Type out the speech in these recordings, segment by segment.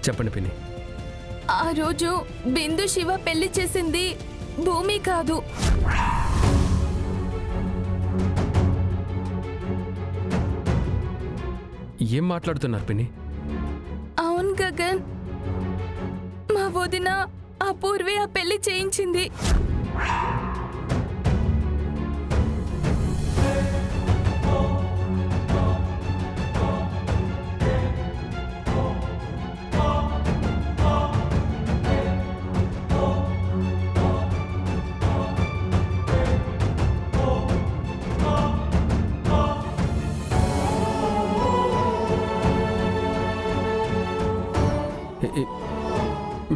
చెప్పండి పిన్ని. ఆ రోజు బిందు శివ పెళ్లి చేసింది భూమి కాదు. ఏం మాట్లాడుతున్నారు పిన్ని? అవును గగన్, మా వదిన ఆ పూర్వే ఆ పెళ్లి చేయించింది.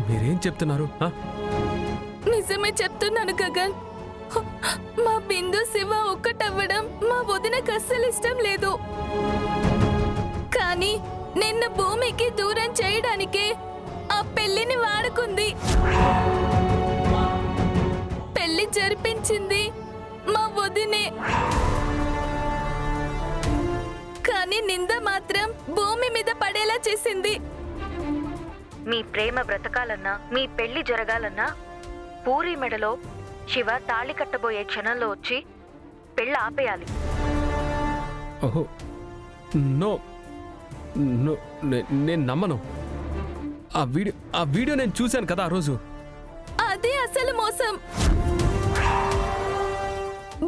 మీరేం చెప్తున్నారు? నిజమే చెప్తున్నాను గగన్. మా బిందు శివ ఒక్కటవ్వడం మా వదినకు అస్సలు ఇష్టం లేదు. కానీ నిన్న భూమికి దూరం చేయడానికే ఆ పెళ్లిని వాడుకుంది. పెళ్లి జరిపించింది మా వదినే, కానీ నింద మాత్రం భూమి మీద పడేలా చేసింది. మీ ప్రేమ బ్రతకాలన్నా, మీ పెళ్లి జరగాలన్నా పూరి మెడలో శివ తాళి కట్టబోయే క్షణంలో వచ్చి పెళ్ళి ఆపేయాలి. ఓహో, నో నో, నేను నమ్మను. ఆ వీడియో నేను చూశాను కదా ఆ రోజు. అదే అసలు మోసం.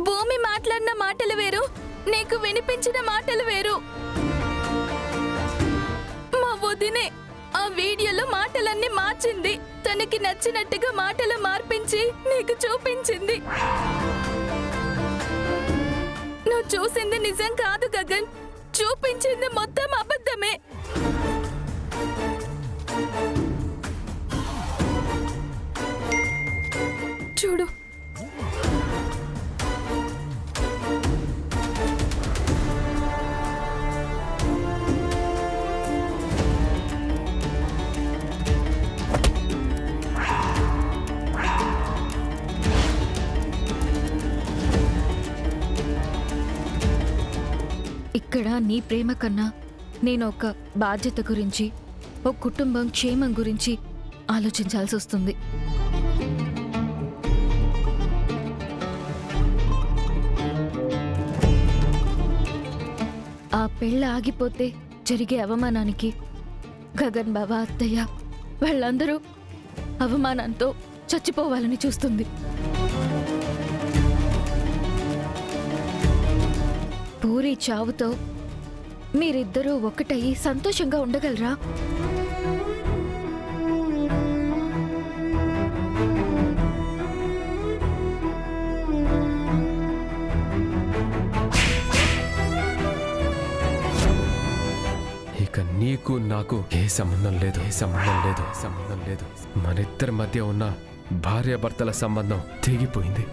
భూమి మాట్లాడిన మాటలు వేరు, నీకు వినిపించిన మాటలు వేరు. మా వదినే ఆ వీడియోలో మాటలన్నీ మార్చింది. తనకి నచ్చినట్టుగా మాటలు మార్పించి నీకు చూపించింది. నువ్వు చూసింది నిజం కాదు గగన్, చూపించింది మొత్తం అబద్ధమే. చూడు, ఇక్కడ నీ ప్రేమ కన్నా నేను ఒక బాధ్యత గురించి, ఒక కుటుంబం క్షేమం గురించి ఆలోచించాల్సి వస్తుంది. ఆ పెళ్ళ ఆగిపోతే జరిగే అవమానానికి గగన్ బావ, అత్తయ్య వాళ్ళందరూ అవమానంతో చచ్చిపోవాలని చూస్తుంది. పూరి చావుతో మీరిద్దరూ ఒకటయి సంతోషంగా ఉండగలరా? ఇక నీకు నాకు ఏ సంబంధం లేదు, మనిద్దరి మధ్య ఉన్న భార్యాభర్తల సంబంధం తెగిపోయింది.